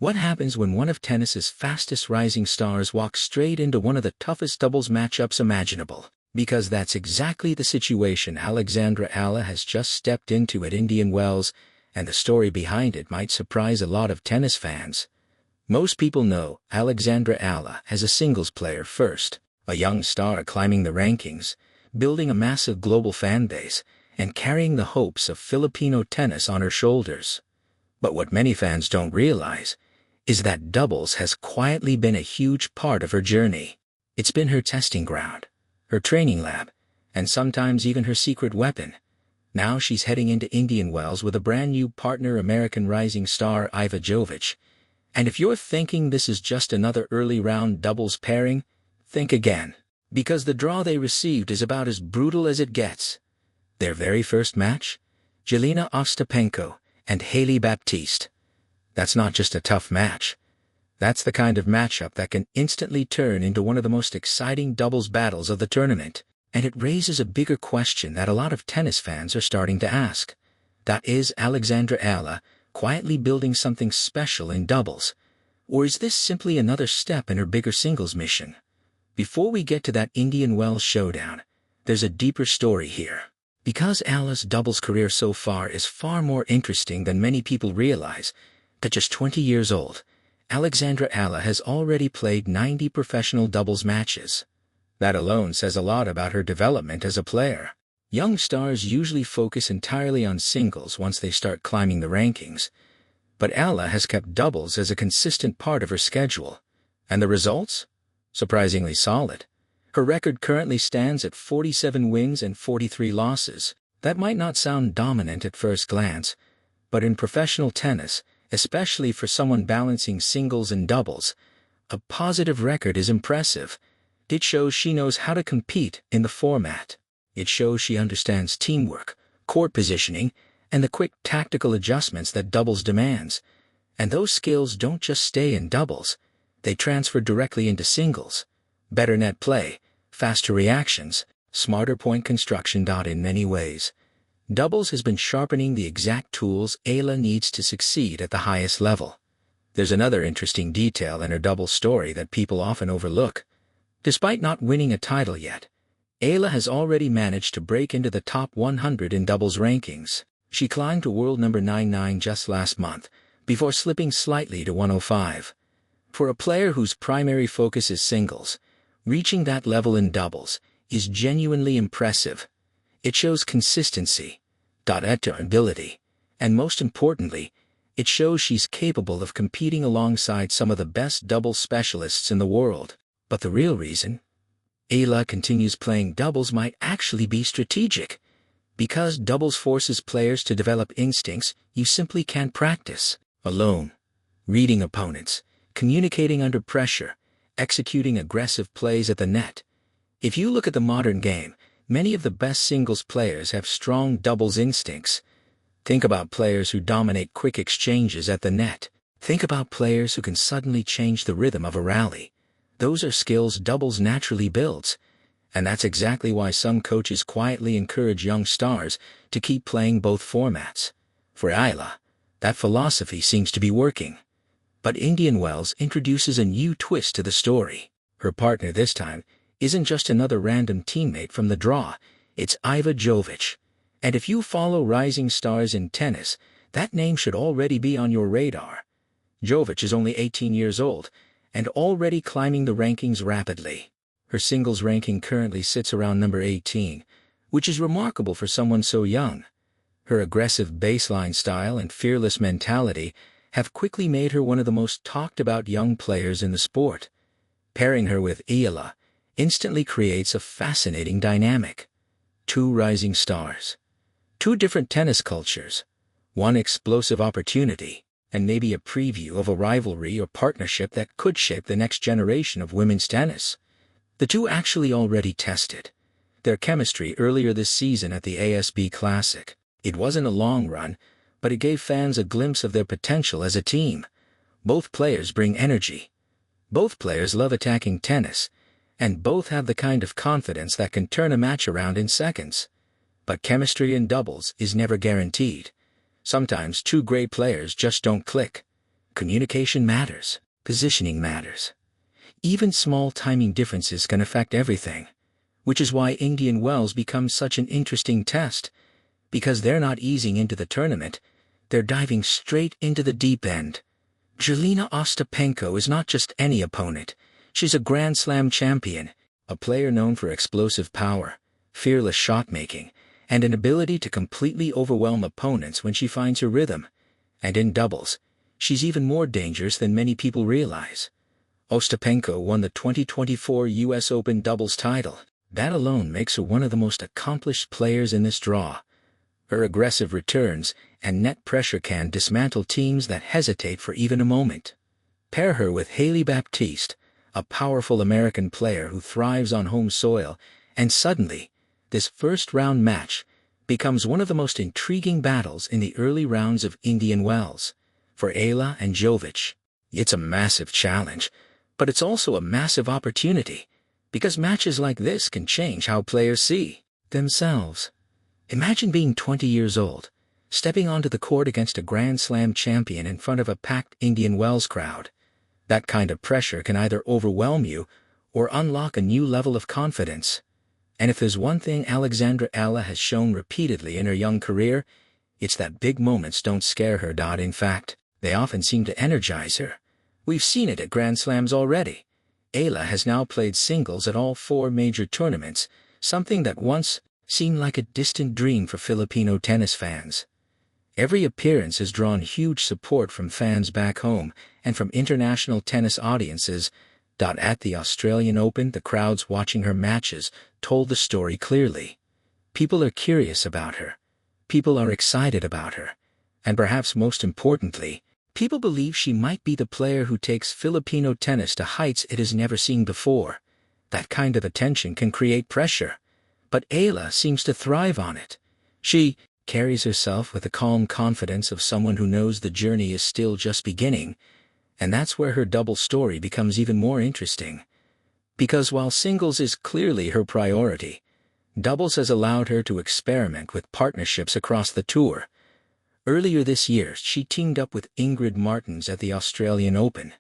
What happens when one of tennis's fastest rising stars walks straight into one of the toughest doubles matchups imaginable? Because that's exactly the situation Alexandra Eala has just stepped into at Indian Wells, and the story behind it might surprise a lot of tennis fans. Most people know Alexandra Eala as a singles player first, a young star climbing the rankings, building a massive global fan base, and carrying the hopes of Filipino tennis on her shoulders. But what many fans don't realize is that doubles has quietly been a huge part of her journey. It's been her testing ground, her training lab, and sometimes even her secret weapon. Now she's heading into Indian Wells with a brand new partner, American rising star Iva Jovic. And if you're thinking this is just another early round doubles pairing, think again, because the draw they received is about as brutal as it gets. Their very first match? Jelena Ostapenko and Hailey Baptiste. That's not just a tough match. That's the kind of matchup that can instantly turn into one of the most exciting doubles battles of the tournament. And it raises a bigger question that a lot of tennis fans are starting to ask. That is, Alexandra Eala quietly building something special in doubles? Or is this simply another step in her bigger singles mission? Before we get to that Indian Wells showdown, there's a deeper story here. Because Eala's doubles career so far is far more interesting than many people realize. At just 20 years old, Alexandra Eala has already played 90 professional doubles matches. That alone says a lot about her development as a player. Young stars usually focus entirely on singles once they start climbing the rankings, but Eala has kept doubles as a consistent part of her schedule. And the results? Surprisingly solid. Her record currently stands at 47 wins and 43 losses. That might not sound dominant at first glance, but in professional tennis, especially for someone balancing singles and doubles, a positive record is impressive. It shows she knows how to compete in the format. It shows she understands teamwork, court positioning, and the quick tactical adjustments that doubles demands. And those skills don't just stay in doubles. They transfer directly into singles. Better net play, faster reactions, smarter point construction. In many ways, doubles has been sharpening the exact tools Eala needs to succeed at the highest level. There's another interesting detail in her doubles story that people often overlook. Despite not winning a title yet, Eala has already managed to break into the top 100 in doubles rankings. She climbed to world number 99 just last month, before slipping slightly to 105. For a player whose primary focus is singles, reaching that level in doubles is genuinely impressive. It shows consistency, ability, and most importantly, it shows she's capable of competing alongside some of the best doubles specialists in the world. But the real reason Eala continues playing doubles might actually be strategic. Because doubles forces players to develop instincts you simply can't practice alone. Reading opponents, communicating under pressure, executing aggressive plays at the net. If you look at the modern game, many of the best singles players have strong doubles instincts. Think about players who dominate quick exchanges at the net. Think about players who can suddenly change the rhythm of a rally. Those are skills doubles naturally builds. And that's exactly why some coaches quietly encourage young stars to keep playing both formats. For Eala, that philosophy seems to be working. But Indian Wells introduces a new twist to the story. Her partner this time isn't just another random teammate from the draw, it's Iva Jovic. And if you follow rising stars in tennis, that name should already be on your radar. Jovic is only 18 years old, and already climbing the rankings rapidly. Her singles ranking currently sits around number 18, which is remarkable for someone so young. Her aggressive baseline style and fearless mentality have quickly made her one of the most talked about young players in the sport. Pairing her with Eala instantly creates a fascinating dynamic. Two rising stars. Two different tennis cultures. One explosive opportunity, and maybe a preview of a rivalry or partnership that could shape the next generation of women's tennis. The two actually already tested their chemistry earlier this season at the ASB Classic. It wasn't a long run, but it gave fans a glimpse of their potential as a team. Both players bring energy. Both players love attacking tennis, and both have the kind of confidence that can turn a match around in seconds. But chemistry in doubles is never guaranteed. Sometimes two great players just don't click. Communication matters. Positioning matters. Even small timing differences can affect everything, which is why Indian Wells becomes such an interesting test, because they're not easing into the tournament, they're diving straight into the deep end. Jelena Ostapenko is not just any opponent, she's a Grand Slam champion, a player known for explosive power, fearless shot-making, and an ability to completely overwhelm opponents when she finds her rhythm. And in doubles, she's even more dangerous than many people realize. Ostapenko won the 2024 US Open doubles title. That alone makes her one of the most accomplished players in this draw. Her aggressive returns and net pressure can dismantle teams that hesitate for even a moment. Pair her with Hailey Baptiste, a powerful American player who thrives on home soil, and suddenly, this first-round match becomes one of the most intriguing battles in the early rounds of Indian Wells. For Eala and Jovic, it's a massive challenge, but it's also a massive opportunity, because matches like this can change how players see themselves. Imagine being 20 years old, stepping onto the court against a Grand Slam champion in front of a packed Indian Wells crowd. That kind of pressure can either overwhelm you or unlock a new level of confidence. And if there's one thing Alexandra Eala has shown repeatedly in her young career, it's that big moments don't scare her. In fact, they often seem to energize her. We've seen it at Grand Slams already. Eala has now played singles at all 4 major tournaments, something that once seemed like a distant dream for Filipino tennis fans. Every appearance has drawn huge support from fans back home and from international tennis audiences. At the Australian Open, the crowds watching her matches told the story clearly. People are curious about her. People are excited about her. And perhaps most importantly, people believe she might be the player who takes Filipino tennis to heights it has never seen before. That kind of attention can create pressure, but Eala seems to thrive on it. She carries herself with the calm confidence of someone who knows the journey is still just beginning, and that's where her double story becomes even more interesting. Because while singles is clearly her priority, doubles has allowed her to experiment with partnerships across the tour. Earlier this year, she teamed up with Ingrid Martens at the Australian Open.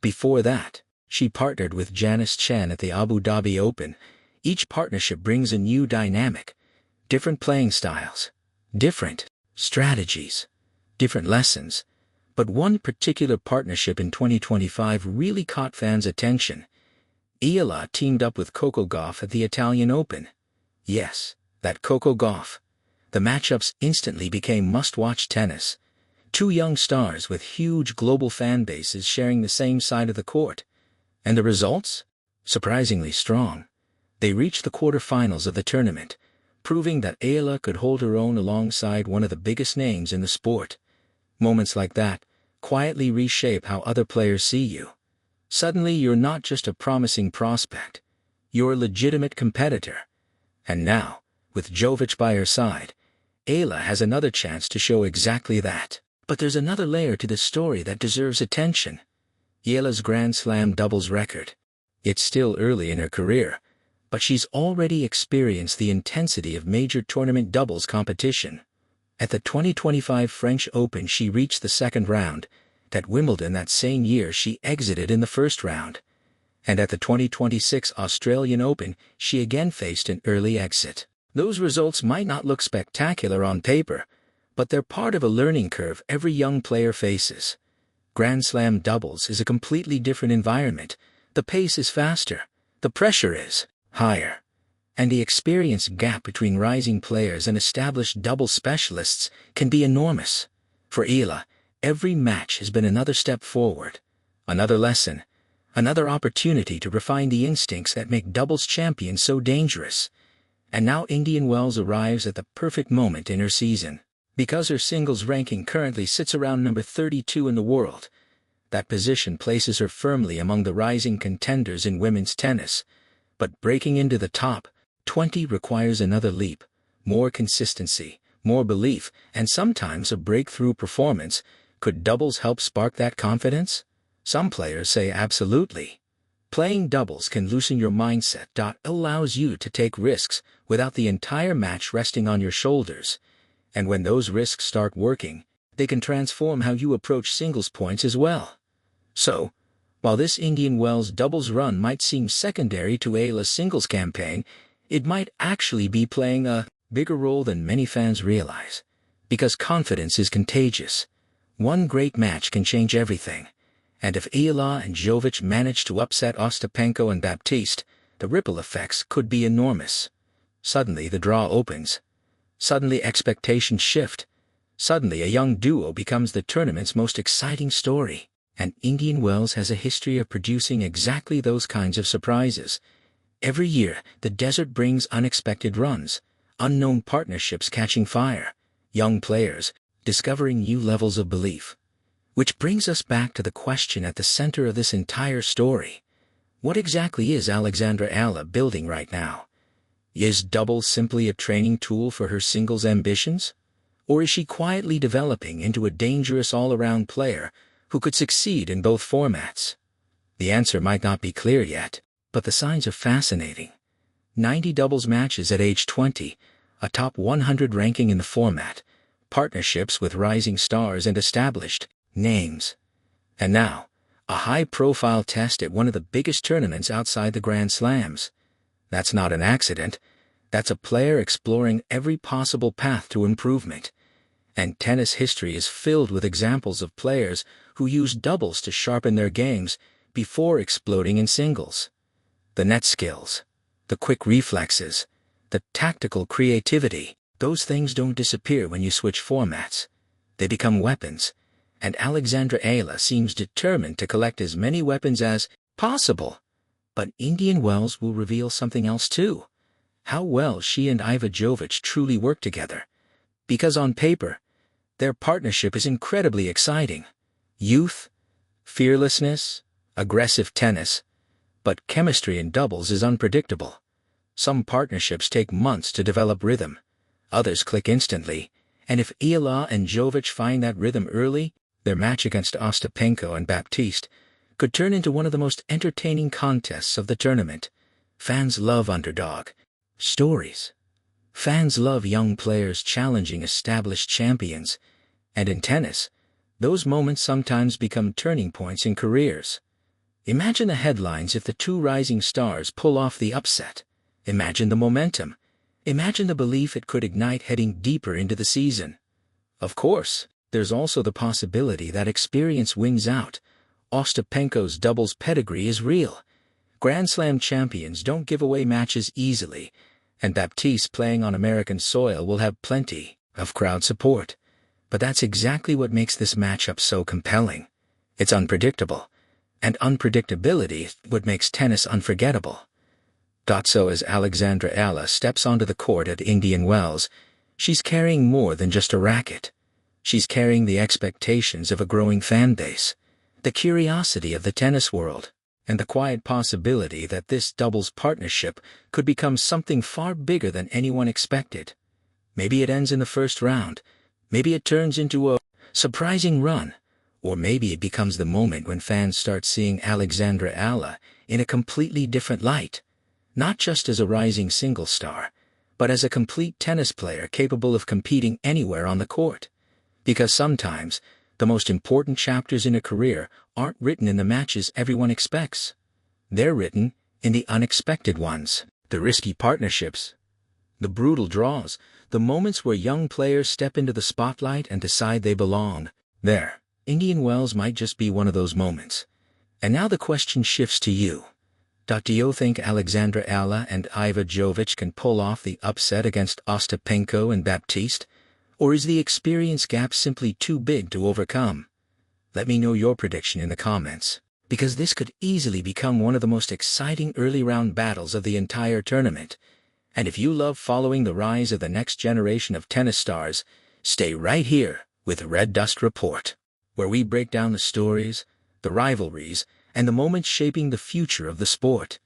Before that, she partnered with Janice Chen at the Abu Dhabi Open. Each partnership brings a new dynamic, different playing styles, different strategies, different lessons. But one particular partnership in 2025 really caught fans' attention. Eala teamed up with Coco Gauff at the Italian Open. Yes, that Coco Gauff. The matchups instantly became must-watch tennis. 2 young stars with huge global fan bases sharing the same side of the court. And the results? Surprisingly strong. They reached the quarterfinals of the tournament, proving that Eala could hold her own alongside one of the biggest names in the sport. Moments like that quietly reshape how other players see you. Suddenly you're not just a promising prospect, you're a legitimate competitor. And now, with Jovic by her side, Eala has another chance to show exactly that. But there's another layer to this story that deserves attention. Eala's Grand Slam doubles record. It's still early in her career, but she's already experienced the intensity of major tournament doubles competition. At the 2025 French Open she reached the second round. At Wimbledon that same year she exited in the first round. And at the 2026 Australian Open she again faced an early exit. Those results might not look spectacular on paper, but they're part of a learning curve every young player faces. Grand Slam doubles is a completely different environment. The pace is faster, the pressure is higher, and the experience gap between rising players and established doubles specialists can be enormous. For Eala, every match has been another step forward, another lesson, another opportunity to refine the instincts that make doubles champions so dangerous. And now Indian Wells arrives at the perfect moment in her season. Because her singles ranking currently sits around number 32 in the world, that position places her firmly among the rising contenders in women's tennis. But breaking into the top 20 requires another leap, more consistency, more belief, and sometimes a breakthrough performance. Could doubles help spark that confidence? Some players say absolutely. Playing doubles can loosen your mindset. It allows you to take risks without the entire match resting on your shoulders. And when those risks start working, they can transform how you approach singles points as well. So, while this Indian Wells doubles run might seem secondary to Eala's singles campaign, it might actually be playing a bigger role than many fans realize. Because confidence is contagious. One great match can change everything. And if Eala and Jovic manage to upset Ostapenko and Baptiste, the ripple effects could be enormous. Suddenly the draw opens. Suddenly expectations shift. Suddenly a young duo becomes the tournament's most exciting story. And Indian Wells has a history of producing exactly those kinds of surprises. Every year, the desert brings unexpected runs, unknown partnerships catching fire, young players discovering new levels of belief. Which brings us back to the question at the center of this entire story. What exactly is Alexandra Eala building right now? Is doubles simply a training tool for her singles ambitions? Or is she quietly developing into a dangerous all-around player who could succeed in both formats? The answer might not be clear yet, but the signs are fascinating. 90 doubles matches at age 20, a top 100 ranking in the format, partnerships with rising stars and established names. And now, a high-profile test at one of the biggest tournaments outside the Grand Slams. That's not an accident. That's a player exploring every possible path to improvement. And tennis history is filled with examples of players who used doubles to sharpen their games before exploding in singles. The net skills, the quick reflexes, the tactical creativity, those things don't disappear when you switch formats. They become weapons. And Alexandra Eala seems determined to collect as many weapons as possible. But Indian Wells will reveal something else too. How well she and Iva Jovic truly work together. Because on paper, their partnership is incredibly exciting. Youth, fearlessness, aggressive tennis. But chemistry in doubles is unpredictable. Some partnerships take months to develop rhythm. Others click instantly. And if Eala and Jovic find that rhythm early, their match against Ostapenko and Baptiste could turn into one of the most entertaining contests of the tournament. Fans love underdog stories. Fans love young players challenging established champions. And in tennis, those moments sometimes become turning points in careers. Imagine the headlines if the two rising stars pull off the upset. Imagine the momentum. Imagine the belief it could ignite heading deeper into the season. Of course, there's also the possibility that experience wins out. Ostapenko's doubles pedigree is real. Grand Slam champions don't give away matches easily, and Baptiste playing on American soil will have plenty of crowd support. But that's exactly what makes this matchup so compelling. It's unpredictable, and unpredictability is what makes tennis unforgettable. So as Alexandra Eala steps onto the court at Indian Wells, she's carrying more than just a racket. She's carrying the expectations of a growing fan base, the curiosity of the tennis world, and the quiet possibility that this doubles partnership could become something far bigger than anyone expected. Maybe it ends in the first round, maybe it turns into a surprising run, or maybe it becomes the moment when fans start seeing Alexandra Eala in a completely different light, not just as a rising single star, but as a complete tennis player capable of competing anywhere on the court. Because sometimes, the most important chapters in a career aren't written in the matches everyone expects. They're written in the unexpected ones, the risky partnerships, the brutal draws, the moments where young players step into the spotlight and decide they belong there. Indian Wells might just be one of those moments. And now the question shifts to you. Do you think Alexandra Eala and Iva Jovic can pull off the upset against Ostapenko and Baptiste? Or is the experience gap simply too big to overcome? Let me know your prediction in the comments, because this could easily become one of the most exciting early round battles of the entire tournament. And if you love following the rise of the next generation of tennis stars, stay right here with RedDust Report, where we break down the stories, the rivalries, and the moments shaping the future of the sport.